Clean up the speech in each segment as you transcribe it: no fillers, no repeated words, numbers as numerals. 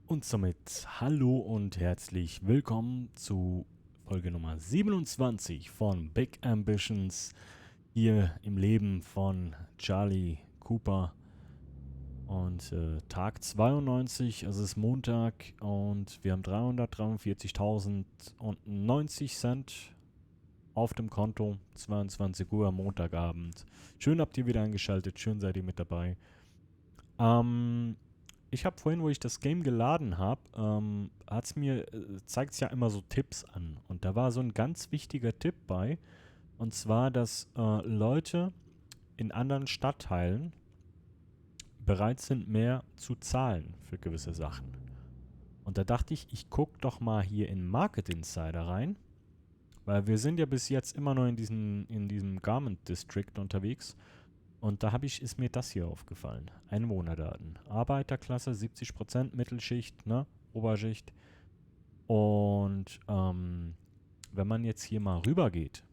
Und somit hallo und herzlich willkommen zu Folge Nummer 27 von Big Ambitions hier im Leben von Charlie Cooper. Und Tag 92, es ist Montag und wir haben 343.090 Cent auf dem Konto, 22 Uhr am Montagabend. Schön habt ihr wieder eingeschaltet, schön seid ihr mit dabei. Ähm, Ich habe vorhin, wo ich das Game geladen habe, zeigt es ja immer so Tipps an. Und da war so ein ganz wichtiger Tipp bei. Und zwar, dass Leute in anderen Stadtteilen bereit sind, mehr zu zahlen für gewisse Sachen. Und da dachte ich, ich gucke doch mal hier in Market Insider rein. Weil wir sind ja bis jetzt immer nur in diesem Garment District unterwegs. Und da ist mir das hier aufgefallen. Einwohnerdaten. Arbeiterklasse 70%, Mittelschicht, ne? Oberschicht. Und wenn man jetzt hier mal rüber geht,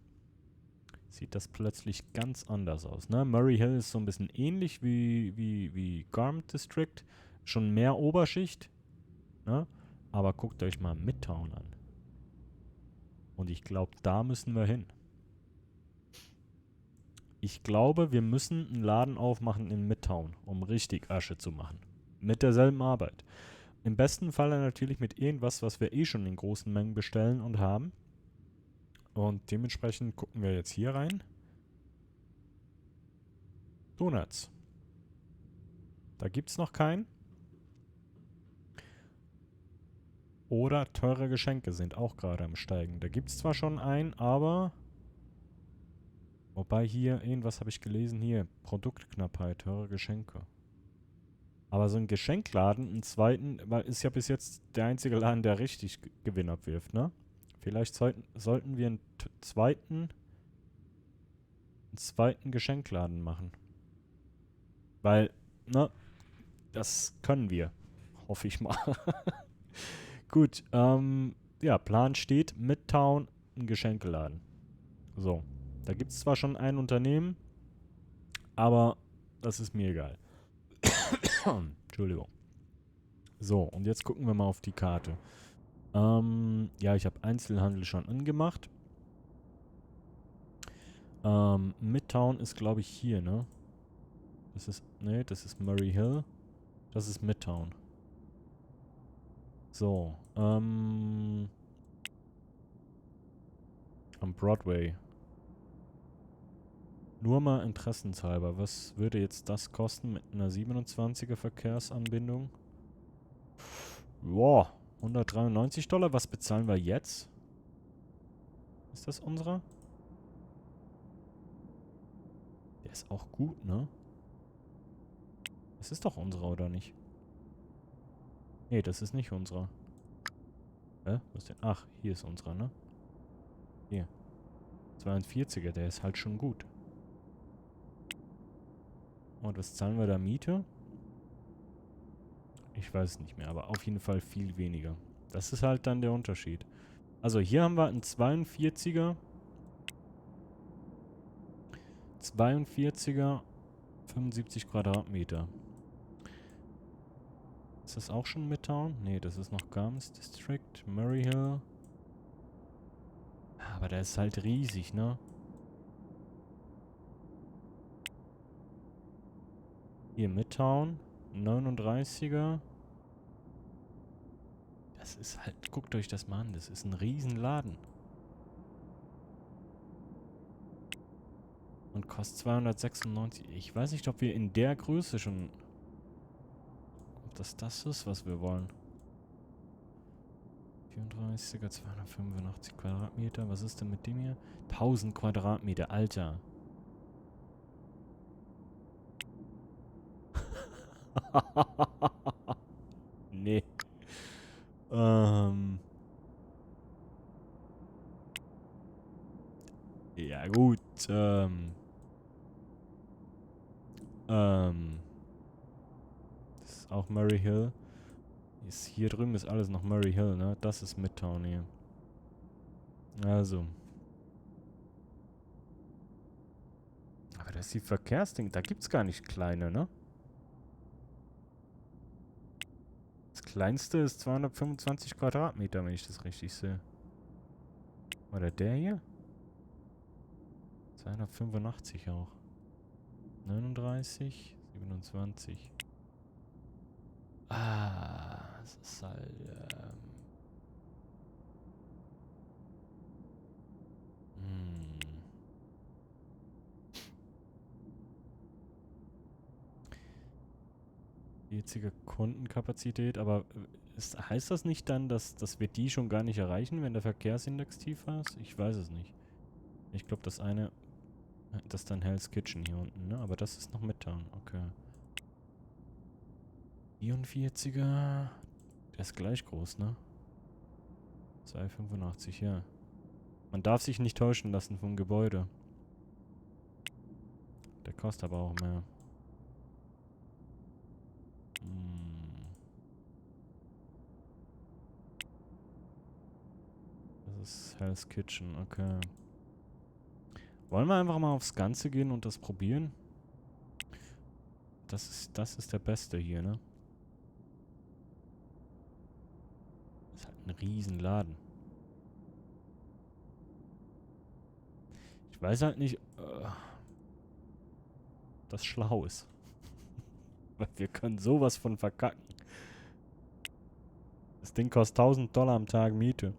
sieht das plötzlich ganz anders aus. Ne? Murray Hill ist so ein bisschen ähnlich wie Garment District. Schon mehr Oberschicht. Ne? Aber guckt euch mal Midtown an. Und ich glaube, da müssen wir hin. Ich glaube, wir müssen einen Laden aufmachen in Midtown, um richtig Asche zu machen. Mit derselben Arbeit. Im besten Falle natürlich mit irgendwas, was wir eh schon in großen Mengen bestellen und haben. Und dementsprechend gucken wir jetzt hier rein. Donuts. Da gibt es noch keinen. Oder teure Geschenke sind auch gerade am Steigen. Da gibt es zwar schon einen, aber... Wobei hier, irgendwas habe ich gelesen, hier, Produktknappheit, teure Geschenke. Aber so ein Geschenkladen, einen zweiten, weil ist ja bis jetzt der einzige Laden, der richtig Gewinn abwirft, ne? Vielleicht sollten wir einen zweiten Geschenkladen machen. Weil, ne, das können wir. Hoffe ich mal. Gut, ja, Plan steht, Midtown, ein Geschenkeladen. So, da gibt es zwar schon ein Unternehmen, aber das ist mir egal. Entschuldigung. So, und jetzt gucken wir mal auf die Karte. Ja, ich habe Einzelhandel schon angemacht. Midtown ist, glaube ich, hier, ne? Das ist Murray Hill. Das ist Midtown. So, am Broadway. Nur mal interessenshalber, was würde jetzt das kosten mit einer 27er Verkehrsanbindung? Boah, $193. Was bezahlen wir jetzt? Ist das unserer? Der ist auch gut, ne? Das ist doch unserer, oder nicht? Nee, das ist nicht unserer. Was denn? Ach, hier ist unserer, ne? Hier. 42er, der ist halt schon gut. Und was zahlen wir da Miete? Ich weiß es nicht mehr, aber auf jeden Fall viel weniger. Das ist halt dann der Unterschied. Also hier haben wir einen 42er. 42er, 75 Quadratmeter. Ist das auch schon Midtown? Nee, das ist noch Garments District, Murray Hill. Aber der ist halt riesig, ne? Hier Midtown, 39er. Das ist halt, guckt euch das mal an, das ist ein Riesenladen. Und kostet 296. Ich weiß nicht, ob wir in der Größe schon... Ob das ist, was wir wollen. 34er, 285 Quadratmeter. Was ist denn mit dem hier? 1000 Quadratmeter, Alter. Nee. Ähm. Ja, gut. Ähm. Das ist auch Murray Hill. Hier drüben ist alles noch Murray Hill, ne? Das ist Midtown hier. Also. Aber das ist die Verkehrsding. Da gibt's gar nicht kleine, ne? kleinste ist 225 Quadratmeter, wenn ich das richtig sehe. Oder der hier? 285 auch. 39, 27. Es ist halt, hm. 40er Kundenkapazität, aber heißt das nicht dann, dass wir die schon gar nicht erreichen, wenn der Verkehrsindex tiefer ist? Ich weiß es nicht. Ich glaube, das eine, das ist dann Hell's Kitchen hier unten, ne? Aber das ist noch Midtown, okay. 44er, der ist gleich groß, ne? 285, ja. Man darf sich nicht täuschen lassen vom Gebäude. Der kostet aber auch mehr. Das ist Hell's Kitchen, okay. Wollen wir einfach mal aufs Ganze gehen und das probieren? Das ist der beste hier, ne? Das ist halt ein Riesenladen. Ich weiß halt nicht, das schlau ist. Weil wir können sowas von verkacken. Das Ding kostet $1000 am Tag Miete.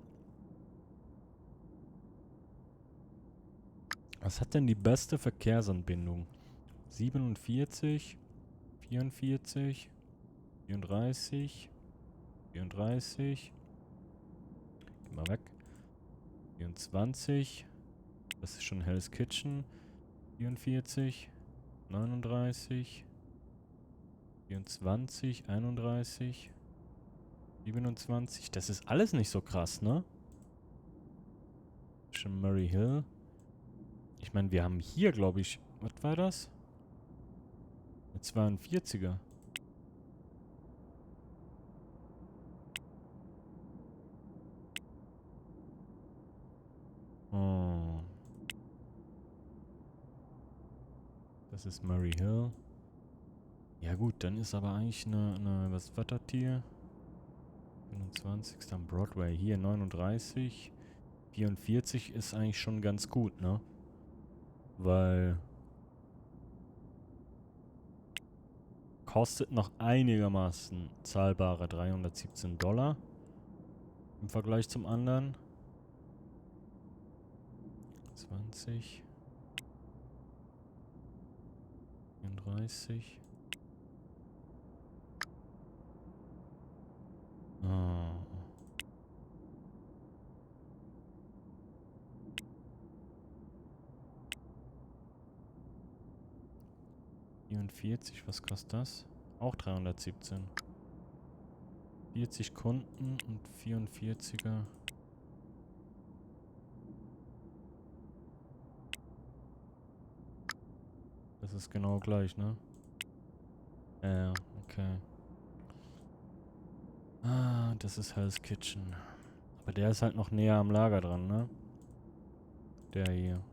Was hat denn die beste Verkehrsanbindung? 47, 44, 34, 34. Geh mal weg. 24. Das ist schon Hell's Kitchen. 44, 39, 24, 31, 27. Das ist alles nicht so krass, ne? Schon Murray Hill. Ich meine, wir haben hier, glaube ich, was war das? Eine 42er. Oh. Das ist Murray Hill. Ja gut, dann ist aber eigentlich was war das hier? 25. am Broadway. Hier 39. 44 ist eigentlich schon ganz gut, ne? Weil kostet noch einigermaßen zahlbare $317 im Vergleich zum anderen. 20. 34. Ah. Was kostet das? Auch 317. 40 Kunden und 44er. Das ist genau gleich, ne? Ja, okay. Ah, das ist Hell's Kitchen. Aber der ist halt noch näher am Lager dran, ne? Der hier.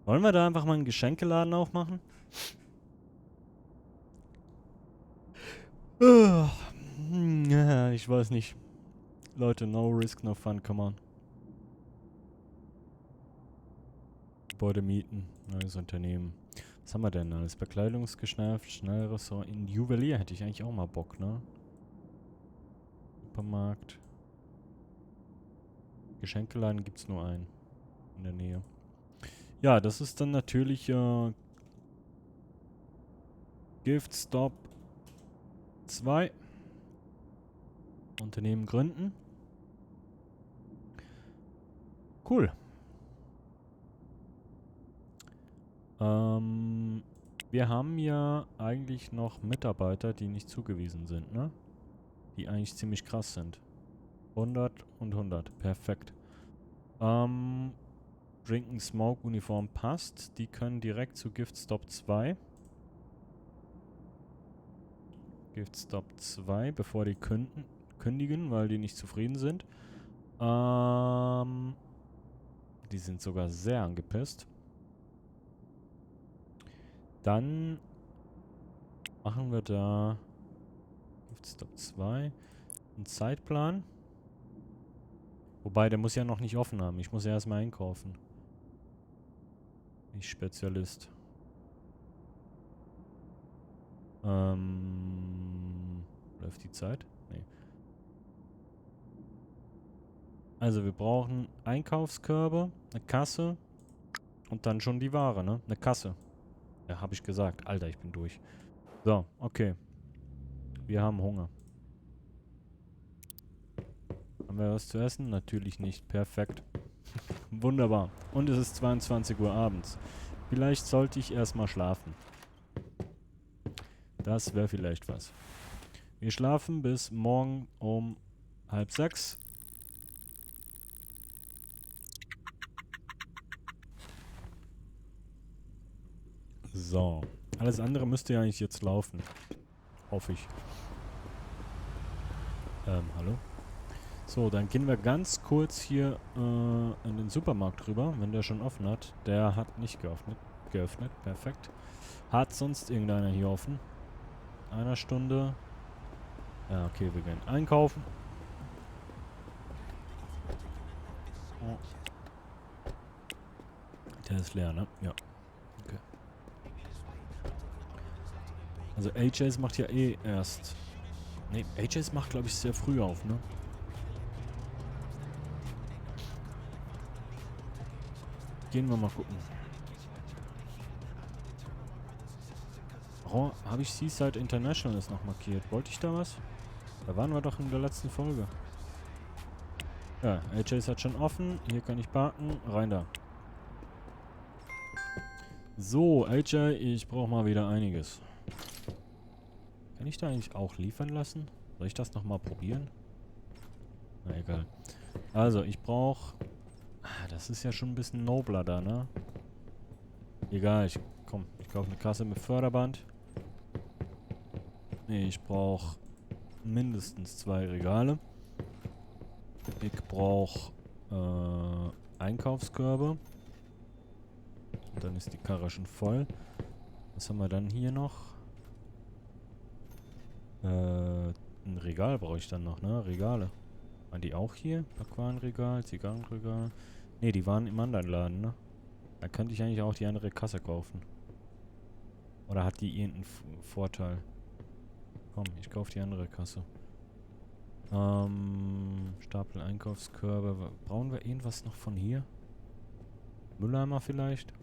Wollen wir da einfach mal einen Geschenkeladen aufmachen? Ja, ich weiß nicht. Leute, no risk, no fun, come on. Gebäude mieten, neues Unternehmen. Was haben wir denn alles? Bekleidungsgeschäft, Schnellressort. In Juwelier hätte ich eigentlich auch mal Bock, ne? Supermarkt. Geschenkeladen gibt's nur einen. In der Nähe. Ja, das ist dann natürlich Gift Stop 2. Unternehmen gründen. Cool. Wir haben ja eigentlich noch Mitarbeiter, die nicht zugewiesen sind, ne? Die eigentlich ziemlich krass sind. 100 und 100. Perfekt. Drink and Smoke Uniform passt. Die können direkt zu Gift Stop 2. Gift Stop 2, bevor die kündigen, weil die nicht zufrieden sind. Die sind sogar sehr angepisst. Dann machen wir da Stop 2. Ein Zeitplan. Wobei, der muss ja noch nicht offen haben. Ich muss ja erstmal einkaufen. Ich Spezialist. Läuft die Zeit? Nee. Also wir brauchen Einkaufskörbe, eine Kasse und dann schon die Ware, ne? Eine Kasse. Ja, habe ich gesagt. Alter, ich bin durch. So, okay. Wir haben Hunger. Haben wir was zu essen? Natürlich nicht. Perfekt. Wunderbar. Und es ist 22 Uhr abends. Vielleicht sollte ich erstmal schlafen. Das wäre vielleicht was. Wir schlafen bis morgen um 5:30. So. Alles andere müsste ja eigentlich jetzt laufen. Hoffe ich. Hallo? So, dann gehen wir ganz kurz hier in den Supermarkt rüber, wenn der schon offen hat. Der hat nicht geöffnet. Perfekt. Hat sonst irgendeiner hier offen? Einer Stunde. Ja, okay, wir gehen einkaufen. Oh. Der ist leer, ne? Ja. Okay. Also AJ's macht ja eh erst... Ne, AJ's macht, glaube ich, sehr früh auf, ne? Gehen wir mal gucken. Oh, habe ich Seaside International noch markiert? Wollte ich da was? Da waren wir doch in der letzten Folge. Ja, AJ's hat schon offen. Hier kann ich parken. Rein da. So, AJ, ich brauche mal wieder einiges. Kann ich da eigentlich auch liefern lassen? Soll ich das nochmal probieren? Na egal. Also, ich brauche... Das ist ja schon ein bisschen nobler da, ne? Egal, ich kaufe eine Kasse mit Förderband. Nee, ich brauche mindestens 2 Regale. Ich brauche Einkaufskörbe. Und dann ist die Karre schon voll. Was haben wir dann hier noch? Ein Regal brauche ich dann noch, ne? Regale. Waren die auch hier? Aquarienregal, Zigarrenregal. Ne, die waren im anderen Laden, ne? Da könnte ich eigentlich auch die andere Kasse kaufen. Oder hat die irgendeinen Vorteil? Komm, ich kaufe die andere Kasse. Stapel Einkaufskörbe. Brauchen wir irgendwas noch von hier? Mülleimer vielleicht?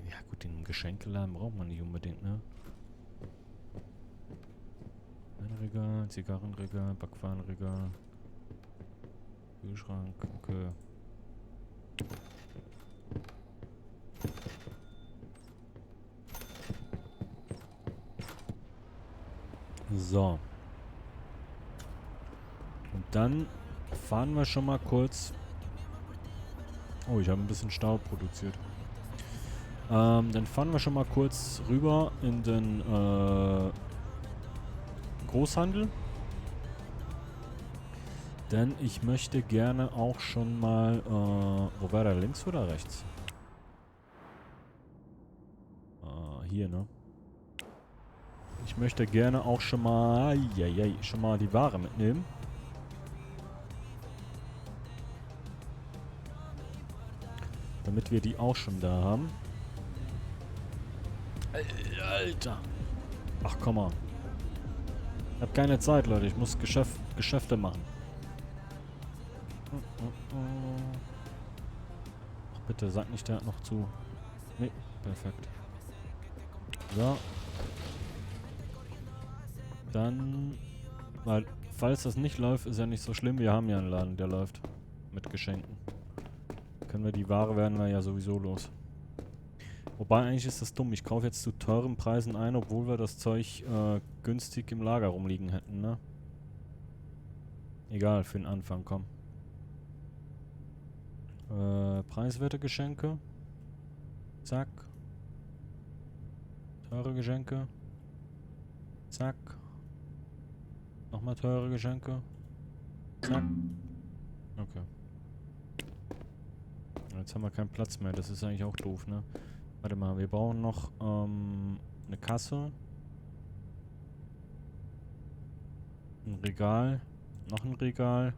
Ja gut, den Geschenkeladen braucht man nicht unbedingt, ne? Ein Regal, Zigarrenregal, Backwarenregal. Kühlschrank, okay. So. Und dann fahren wir schon mal kurz... Oh, ich habe ein bisschen Stau produziert. Dann fahren wir schon mal kurz rüber in den Großhandel. Denn ich möchte gerne auch schon mal... wo war der? Links oder rechts? Hier, ne? Ich möchte gerne auch schon mal... schon mal die Ware mitnehmen. Damit wir die auch schon da haben. Alter. Ach, komm mal. Ich hab keine Zeit, Leute. Ich muss Geschäfte machen. Ach, bitte, sag nicht, der hat noch zu. Nee, perfekt. So. Dann... Weil, falls das nicht läuft, ist ja nicht so schlimm. Wir haben ja einen Laden, der läuft. Mit Geschenken. Können wir die Ware werden wir ja sowieso los. Wobei, eigentlich ist das dumm. Ich kaufe jetzt zu teuren Preisen ein, obwohl wir das Zeug günstig im Lager rumliegen hätten, ne? Egal, für den Anfang, komm. Preiswerte Geschenke. Zack. Teure Geschenke. Zack. Nochmal teure Geschenke. Zack. Okay. Jetzt haben wir keinen Platz mehr. Das ist eigentlich auch doof, ne? Warte mal, wir brauchen noch eine Kasse. Ein Regal. Noch ein Regal.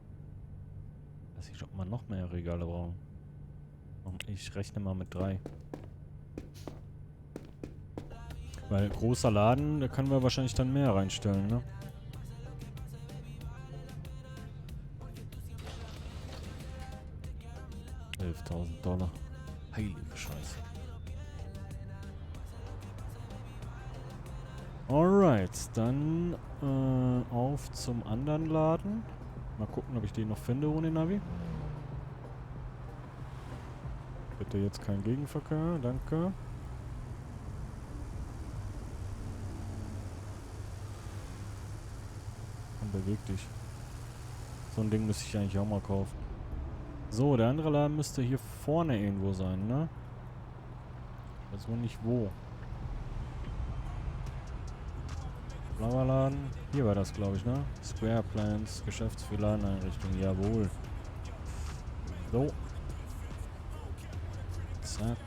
Weiß ich, ob man noch mehr Regale braucht. Ich rechne mal mit 3. Weil großer Laden, da können wir wahrscheinlich dann mehr reinstellen, ne? $11.000. Heilige Scheiße. Alright, dann auf zum anderen Laden. Mal gucken, ob ich den noch finde ohne Navi. Bitte jetzt kein Gegenverkehr, danke. Und beweg dich. So ein Ding müsste ich eigentlich auch mal kaufen. So, der andere Laden müsste hier vorne irgendwo sein, ne? Ich weiß nur nicht wo. Blauer Laden. Hier war das, glaube ich, ne? Square Plans, Geschäftsfilialeneinrichtung. Jawohl. So. Zack.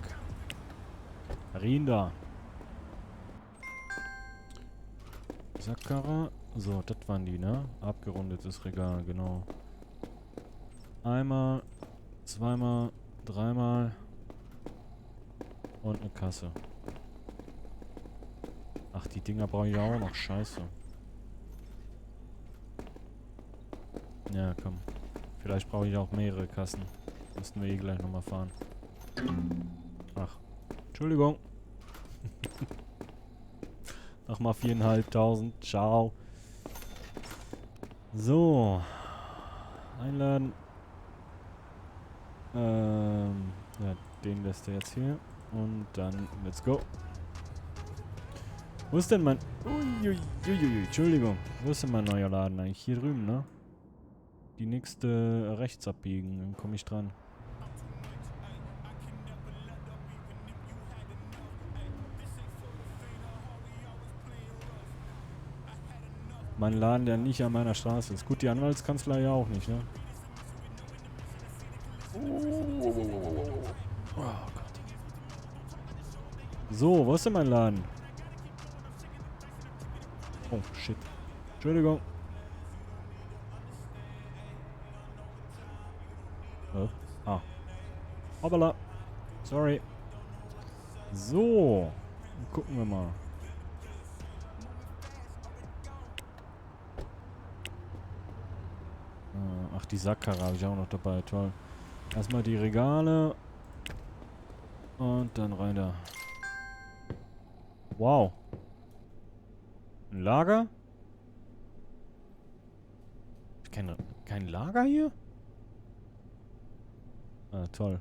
Rinda. Sackkarre. So, das waren die, ne? Abgerundetes Regal, genau. Einmal, zweimal, dreimal. Und eine Kasse. Ach, die Dinger brauche ich auch noch. Scheiße. Ja, komm. Vielleicht brauche ich auch mehrere Kassen. Müssten wir eh gleich nochmal fahren. Ach. Entschuldigung. Nochmal 4.500. Ciao. So. Einladen. Ja, den lässt er jetzt hier. Und dann, let's go. Wo ist denn mein... Uiuiuiui, Entschuldigung. Wo ist denn mein neuer Laden eigentlich? Hier drüben, ne? Die nächste rechts abbiegen. Dann komme ich dran. Mein Laden, der nicht an meiner Straße ist. Gut, die Anwaltskanzlei ja auch nicht, ne? Oh Gott. So, wo ist denn mein Laden? Oh, shit. Entschuldigung. Ah. Hoppala. Sorry. So. Dann gucken wir mal. Ach, die Sackkarre habe ich auch noch dabei. Toll. Erstmal die Regale. Und dann rein da. Wow. Ein Lager? Kein Lager hier? Ah, toll.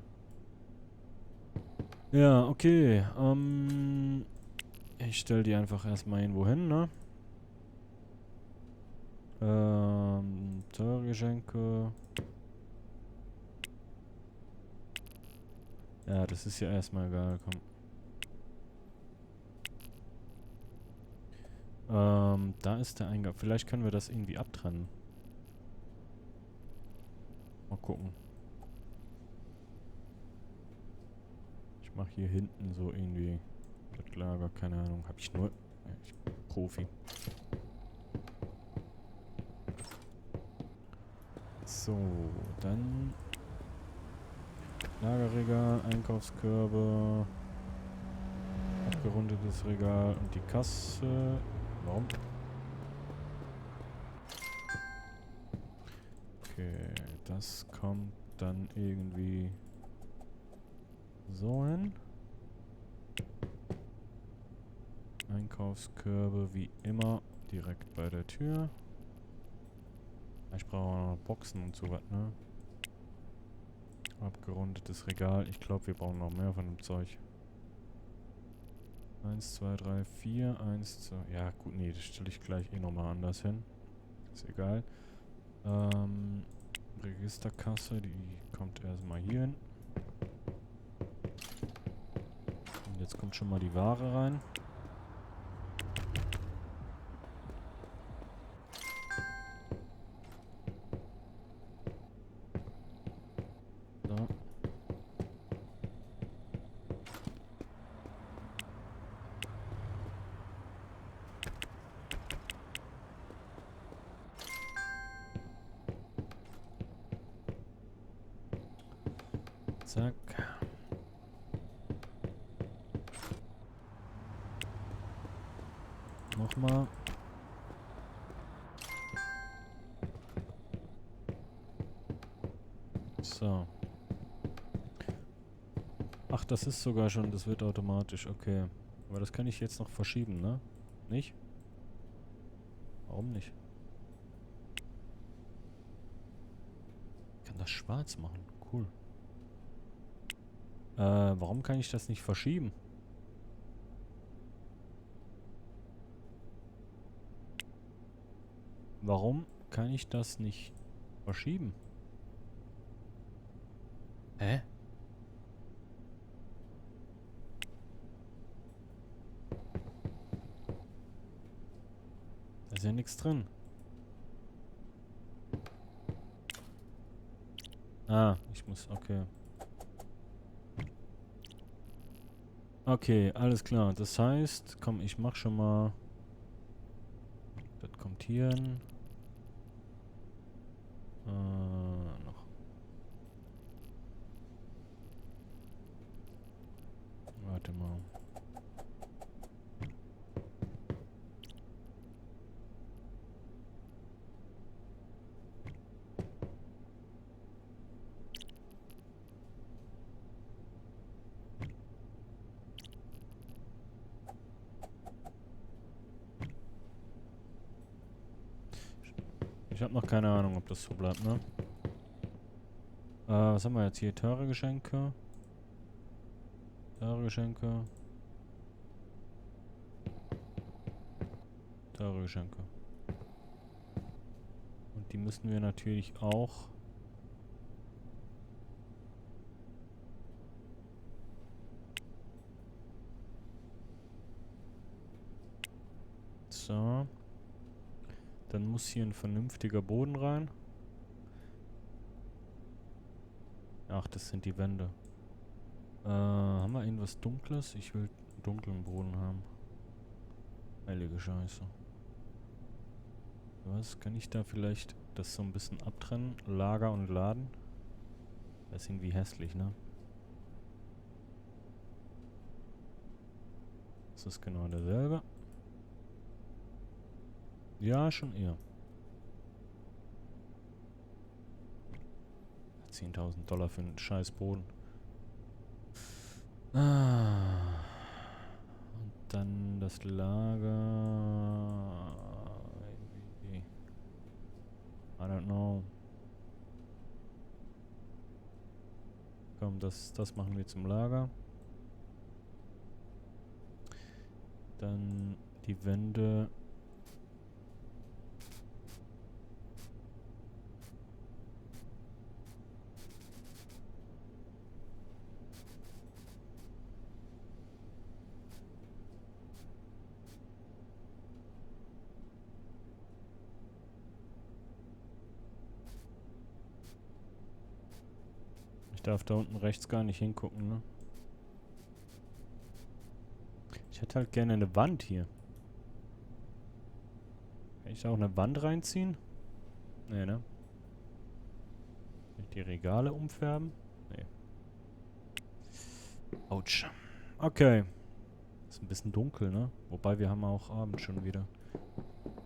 Ja, okay. Ich stelle die einfach erstmal irgendwo hin, ne? Teure Geschenke. Ja, das ist ja erstmal egal, komm. Da ist der Eingang. Vielleicht können wir das irgendwie abtrennen. Mal gucken. Ich mache hier hinten so irgendwie das Lager, keine Ahnung. Hab ich nur... Ja, ich bin Profi. So, dann... Lagerregal, Einkaufskörbe... Abgerundetes Regal und die Kasse... Warum? Okay, das kommt dann irgendwie so hin. Einkaufskörbe wie immer direkt bei der Tür. Ich brauche auch noch Boxen und so was, ne? Abgerundetes Regal. Ich glaube, wir brauchen noch mehr von dem Zeug. 1, 2, 3, 4, 1, 2. Ja, gut, nee, das stelle ich gleich eh nochmal anders hin. Ist egal. Registerkasse, die kommt erstmal hier hin. Und jetzt kommt schon mal die Ware rein. So. Zack. Nochmal. So. Ach, das ist sogar schon, das wird automatisch, okay. Aber das kann ich jetzt noch verschieben, ne? Nicht? Warum nicht? Ich kann das schwarz machen, cool. Warum kann ich das nicht verschieben? Warum kann ich das nicht verschieben? Hä? Da ist ja nichts drin. Ah, ich muss, okay. Okay, alles klar. Das heißt, komm, ich mach schon mal. Das kommt hier hin. Noch. Warte mal. Ich habe noch keine Ahnung, ob das so bleibt, ne? Was haben wir jetzt hier? Teure Geschenke. Teure Geschenke. Teure Geschenke. Und die müssen wir natürlich auch... So. Dann muss hier ein vernünftiger Boden rein. Ach, das sind die Wände. Haben wir irgendwas Dunkles? Ich will dunklen Boden haben. Heilige Scheiße. Was? Kann ich da vielleicht das so ein bisschen abtrennen? Lager und Laden? Das ist irgendwie hässlich, ne? Das ist genau derselbe. Ja, schon eher. 10.000 Dollar für einen scheiß Boden. Ah. Und dann das Lager. I don't know. Komm, das machen wir zum Lager. Dann die Wände. Ich darf da unten rechts gar nicht hingucken, ne? Ich hätte halt gerne eine Wand hier. Kann ich da auch eine Wand reinziehen? Nee, ne? Kann ich die Regale umfärben? Nee. Autsch. Okay. Ist ein bisschen dunkel, ne? Wobei wir haben auch Abend schon wieder.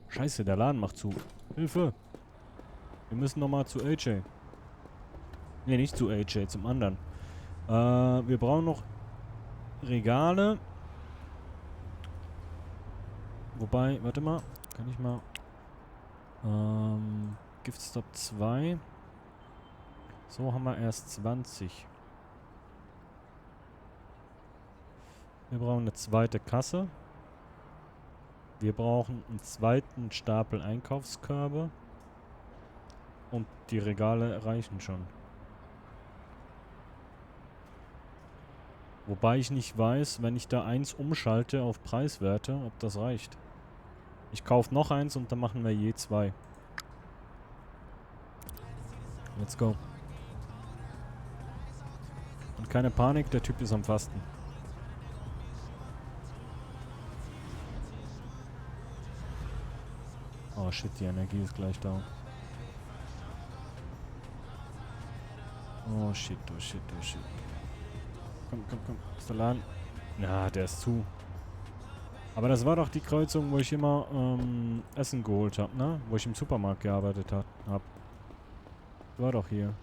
Scheiße, der Laden macht zu. Hilfe! Wir müssen nochmal zu AJ. Ne, nicht zu AJ, zum anderen. Wir brauchen noch Regale. Wobei, warte mal. Kann ich mal... Giftstop 2. So haben wir erst 20. Wir brauchen eine zweite Kasse. Wir brauchen einen zweiten Stapel Einkaufskörbe. Und die Regale reichen schon. Wobei ich nicht weiß, wenn ich da eins umschalte auf Preiswerte, ob das reicht. Ich kaufe noch eins und dann machen wir je 2. Let's go. Und keine Panik, der Typ ist am Fasten. Oh shit, die Energie ist gleich down. Oh shit, oh shit, oh shit. Komm, komm, komm. Ist der Laden? Ja, der ist zu. Aber das war doch die Kreuzung, wo ich immer Essen geholt habe, ne? Wo ich im Supermarkt gearbeitet hab. War doch hier.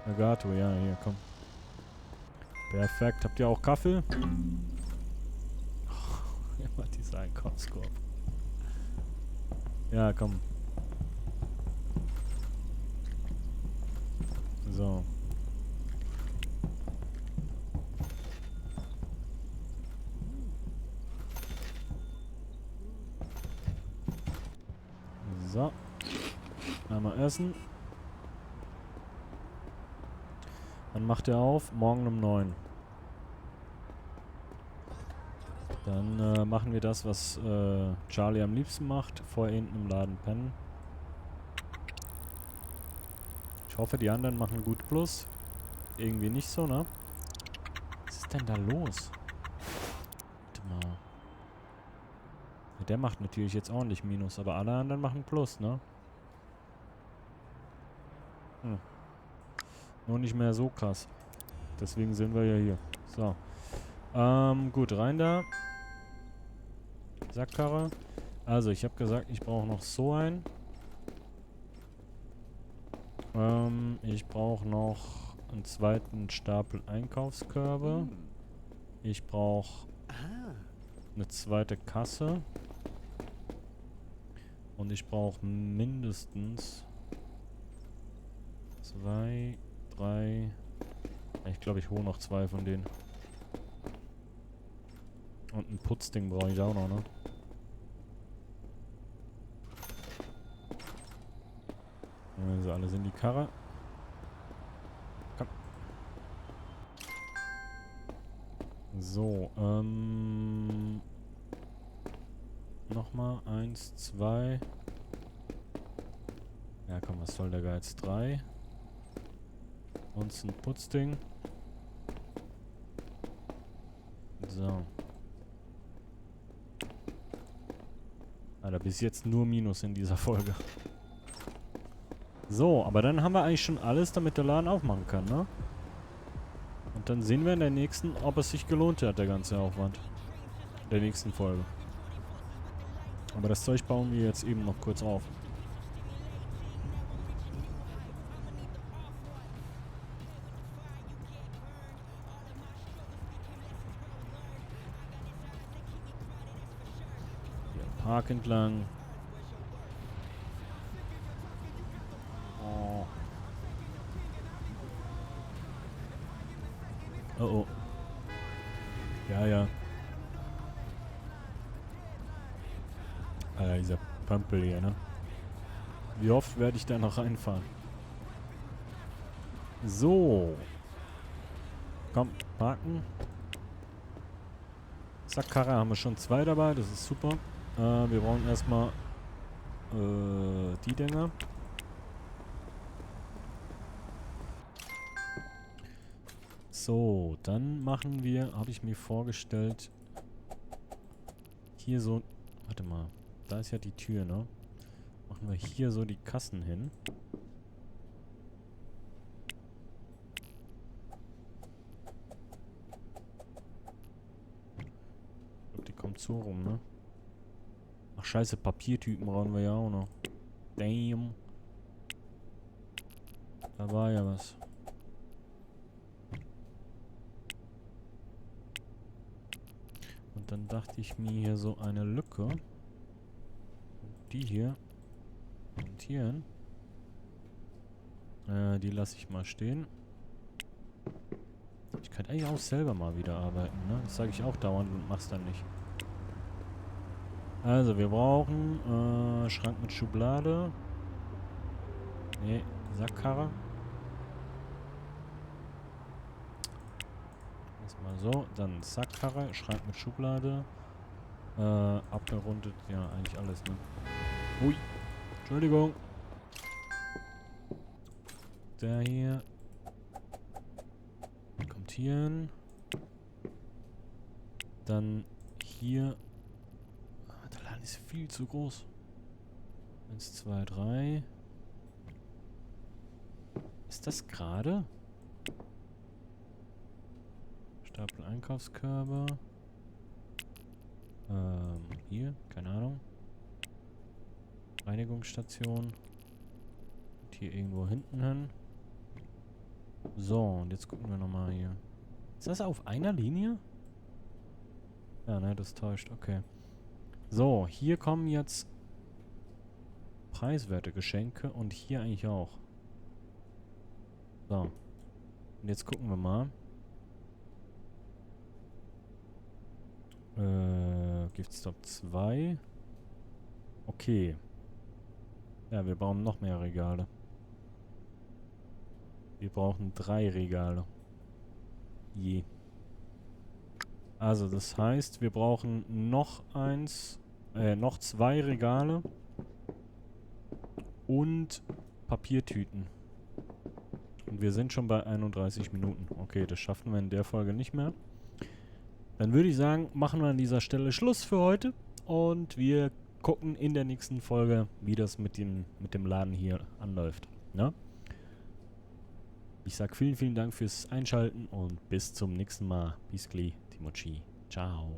Nagato, ja, hier, komm. Perfekt. Habt ihr auch Kaffee? Immer dieser Einkaufskorb. Ja, komm. So. So. Einmal essen. Wann macht er auf? Morgen um 9. Dann machen wir das, was Charlie am liebsten macht. Vorher hinten im Laden pennen. Ich hoffe, die anderen machen gut Plus. Irgendwie nicht so, ne? Was ist denn da los? Warte mal. Ja, der macht natürlich jetzt ordentlich Minus, aber alle anderen machen Plus, ne? Hm. Nur nicht mehr so krass. Deswegen sind wir ja hier. So. Gut, rein da. Sackkarre. Also, ich habe gesagt, ich brauche noch so einen. Ich brauche noch einen zweiten Stapel Einkaufskörbe. Ich brauche eine zweite Kasse. Und ich brauche mindestens 2, 3. Ich glaube, ich hole noch 2 von denen. Und ein Putzding brauche ich auch noch, ne? Also alles in die Karre. Komm. So, nochmal 1, 2. Ja, komm, was soll der Geiz? 3. Und ein Putzding. So. Alter, bis jetzt nur Minus in dieser Folge. So, aber dann haben wir eigentlich schon alles, damit der Laden aufmachen kann, ne? Und dann sehen wir in der nächsten, ob es sich gelohnt hat, der ganze Aufwand. In der nächsten Folge. Aber das Zeug bauen wir jetzt eben noch kurz auf. Hier am Park entlang. Oh. Oh oh. Ja, ja. Alter, dieser Pömpel hier, ne? Wie oft werde ich da noch reinfahren? So. Komm, parken. Sackkarre haben wir schon 2 dabei, das ist super. Wir brauchen erstmal die Dinger. So, dann machen wir, habe ich mir vorgestellt, hier so, warte mal, da ist ja die Tür, ne? Machen wir hier so die Kassen hin. Ich glaube, die kommt so rum, ne? Ach scheiße, Papiertypen brauchen wir ja auch noch. Damn. Da war ja was. Und dann dachte ich mir hier so eine Lücke. Die hier. Und hier hin. Die lasse ich mal stehen. Ich könnte eigentlich auch selber mal wieder arbeiten, ne? Das sage ich auch dauernd und mach's dann nicht. Also, wir brauchen Schrank mit Schublade. Ne, Sackkarre. Erstmal so, dann Sackkarre, Schrank mit Schublade. Abgerundet, ja, eigentlich alles, ne? Ui, Entschuldigung. Der hier kommt hier hin. Dann hier. Der Laden ist viel zu groß. 1, 2, 3. Ist das gerade? Stapel Einkaufskörbe. Hier, keine Ahnung. Reinigungsstation. Und hier irgendwo hinten hin. So, und jetzt gucken wir nochmal hier. Ist das auf einer Linie? Ja, ne, das täuscht. Okay. So, hier kommen jetzt preiswerte Geschenke und hier eigentlich auch. So. Und jetzt gucken wir mal. Giftstop 2. Okay. Ja, wir brauchen noch mehr Regale. Wir brauchen 3 Regale. Je. Also, das heißt, wir brauchen noch 2 Regale und Papiertüten. Und wir sind schon bei 31 Minuten. Okay, das schaffen wir in der Folge nicht mehr. Dann würde ich sagen, machen wir an dieser Stelle Schluss für heute. Und wir gucken in der nächsten Folge, wie das mit dem Laden hier anläuft. Ja? Ich sage vielen, vielen Dank fürs Einschalten und bis zum nächsten Mal. Bis gleich, Timochi. Ciao.